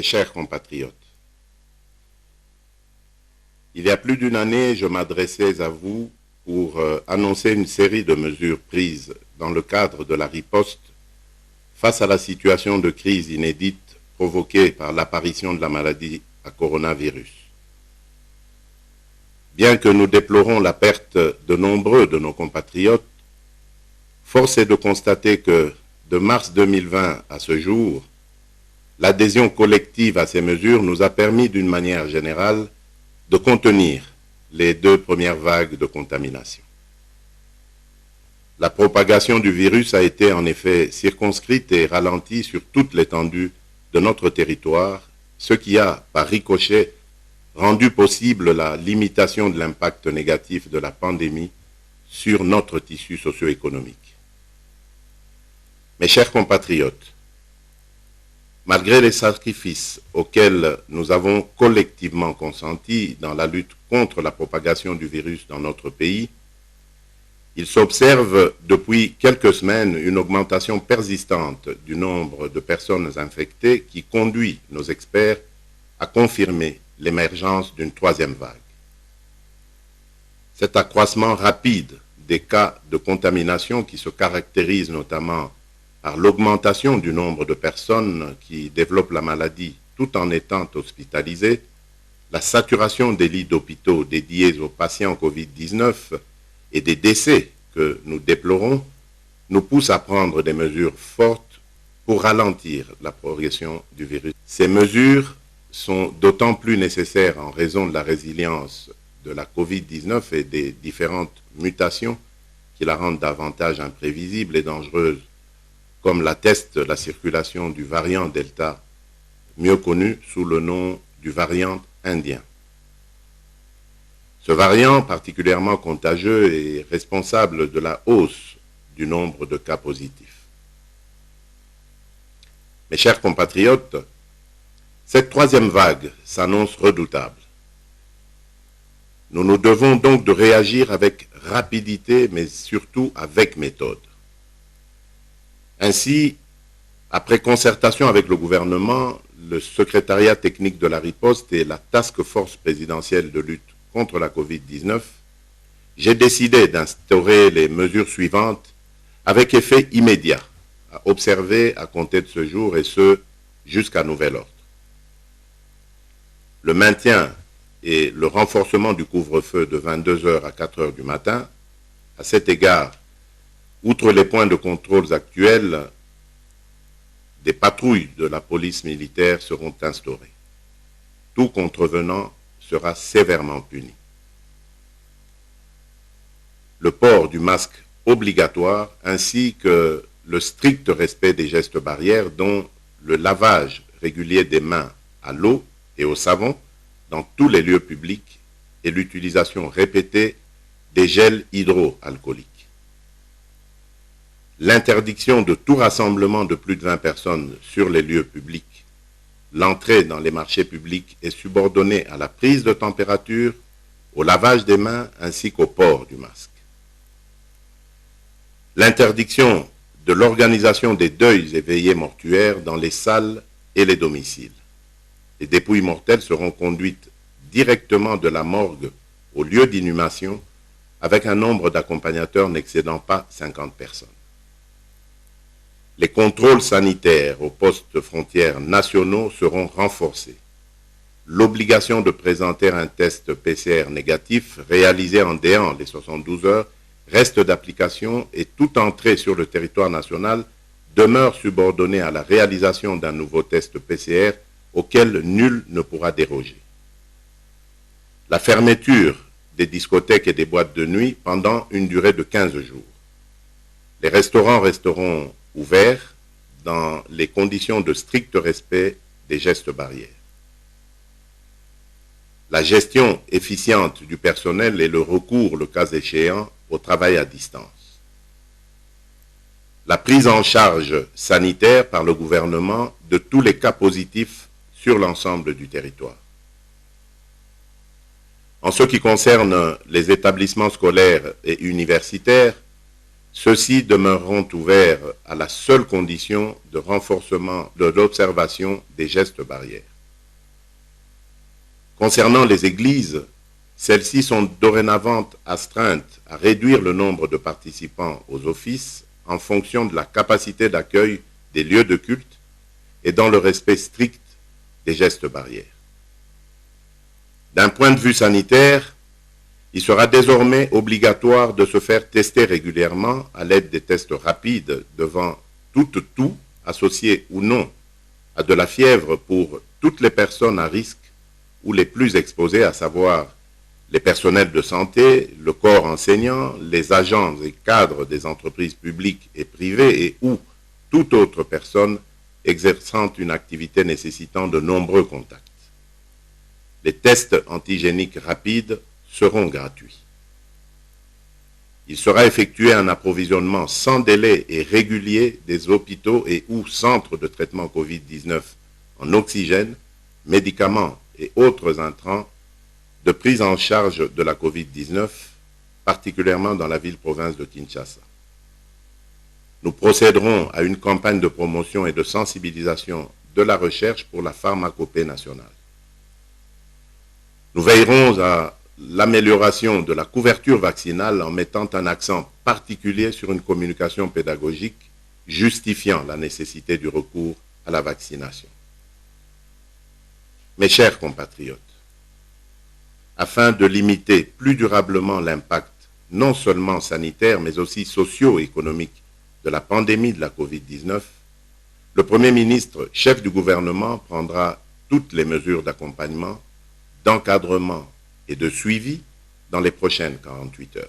chers compatriotes, il y a plus d'une année, je m'adressais à vous pour annoncer une série de mesures prises dans le cadre de la riposte face à la situation de crise inédite provoquée par l'apparition de la maladie à coronavirus. Bien que nous déplorons la perte de nombreux de nos compatriotes, force est de constater que, de mars 2020 à ce jour, l'adhésion collective à ces mesures nous a permis d'une manière générale de contenir les 2 premières vagues de contamination. La propagation du virus a été en effet circonscrite et ralentie sur toute l'étendue de notre territoire, ce qui a, par ricochet, rendu possible la limitation de l'impact négatif de la pandémie sur notre tissu socio-économique. Mes chers compatriotes, malgré les sacrifices auxquels nous avons collectivement consenti dans la lutte contre la propagation du virus dans notre pays, il s'observe depuis quelques semaines une augmentation persistante du nombre de personnes infectées qui conduit nos experts à confirmer l'émergence d'une 3e vague. Cet accroissement rapide des cas de contamination qui se caractérise notamment par l'augmentation du nombre de personnes qui développent la maladie tout en étant hospitalisées, la saturation des lits d'hôpitaux dédiés aux patients Covid-19 et des décès que nous déplorons, nous pousse à prendre des mesures fortes pour ralentir la progression du virus. Ces mesures sont d'autant plus nécessaires en raison de la résilience de la Covid-19 et des différentes mutations qui la rendent davantage imprévisible et dangereuse, comme l'atteste la circulation du variant Delta, mieux connu sous le nom du variant indien. Ce variant particulièrement contagieux est responsable de la hausse du nombre de cas positifs. Mes chers compatriotes, cette 3e vague s'annonce redoutable. Nous nous devons donc de réagir avec rapidité, mais surtout avec méthode. Ainsi, après concertation avec le gouvernement, le secrétariat technique de la riposte et la task force présidentielle de lutte contre la Covid-19, j'ai décidé d'instaurer les mesures suivantes avec effet immédiat à observer à compter de ce jour et ce jusqu'à nouvel ordre. Le maintien et le renforcement du couvre-feu de 22 h à 4 h du matin. À cet égard, outre les points de contrôle actuels, des patrouilles de la police militaire seront instaurées. Tout contrevenant sera sévèrement puni. Le port du masque obligatoire ainsi que le strict respect des gestes barrières, dont le lavage régulier des mains à l'eau et au savon dans tous les lieux publics et l'utilisation répétée des gels hydroalcooliques. L'interdiction de tout rassemblement de plus de 20 personnes sur les lieux publics. L'entrée dans les marchés publics est subordonnée à la prise de température, au lavage des mains ainsi qu'au port du masque. L'interdiction de l'organisation des deuils et veillées mortuaires dans les salles et les domiciles. Les dépouilles mortelles seront conduites directement de la morgue au lieu d'inhumation avec un nombre d'accompagnateurs n'excédant pas 50 personnes. Les contrôles sanitaires aux postes frontières nationaux seront renforcés. L'obligation de présenter un test PCR négatif réalisé en déant les 72 heures reste d'application et toute entrée sur le territoire national demeure subordonnée à la réalisation d'un nouveau test PCR auquel nul ne pourra déroger. La fermeture des discothèques et des boîtes de nuit pendant une durée de 15 jours. Les restaurants resteront ouverts dans les conditions de strict respect des gestes barrières. La gestion efficiente du personnel et le recours, le cas échéant, au travail à distance. La prise en charge sanitaire par le gouvernement de tous les cas positifs sur l'ensemble du territoire. En ce qui concerne les établissements scolaires et universitaires, ceux-ci demeureront ouverts à la seule condition de renforcement de l'observation des gestes barrières. Concernant les églises, celles-ci sont dorénavant astreintes à réduire le nombre de participants aux offices en fonction de la capacité d'accueil des lieux de culte et dans le respect strict des gestes barrières. D'un point de vue sanitaire, il sera désormais obligatoire de se faire tester régulièrement à l'aide des tests rapides devant tout toux, associé ou non à de la fièvre pour toutes les personnes à risque ou les plus exposées, à savoir les personnels de santé, le corps enseignant, les agents et cadres des entreprises publiques et privées et ou toute autre personne exerçant une activité nécessitant de nombreux contacts. Les tests antigéniques rapides seront gratuits. Il sera effectué un approvisionnement sans délai et régulier des hôpitaux et ou centres de traitement Covid-19 en oxygène, médicaments et autres intrants de prise en charge de la Covid-19, particulièrement dans la ville-province de Kinshasa. Nous procéderons à une campagne de promotion et de sensibilisation de la recherche pour la pharmacopée nationale. Nous veillerons à l'amélioration de la couverture vaccinale en mettant un accent particulier sur une communication pédagogique justifiant la nécessité du recours à la vaccination. Mes chers compatriotes, afin de limiter plus durablement l'impact non seulement sanitaire mais aussi socio-économique de la pandémie de la Covid-19, le Premier ministre, chef du gouvernement, prendra toutes les mesures d'accompagnement, d'encadrement et de suivi dans les prochaines 48 heures.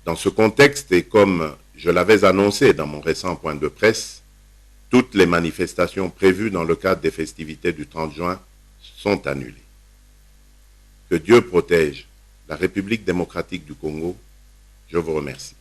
Dans ce contexte, et comme je l'avais annoncé dans mon récent point de presse, toutes les manifestations prévues dans le cadre des festivités du 30 juin sont annulées. Que Dieu protège la République démocratique du Congo. Je vous remercie.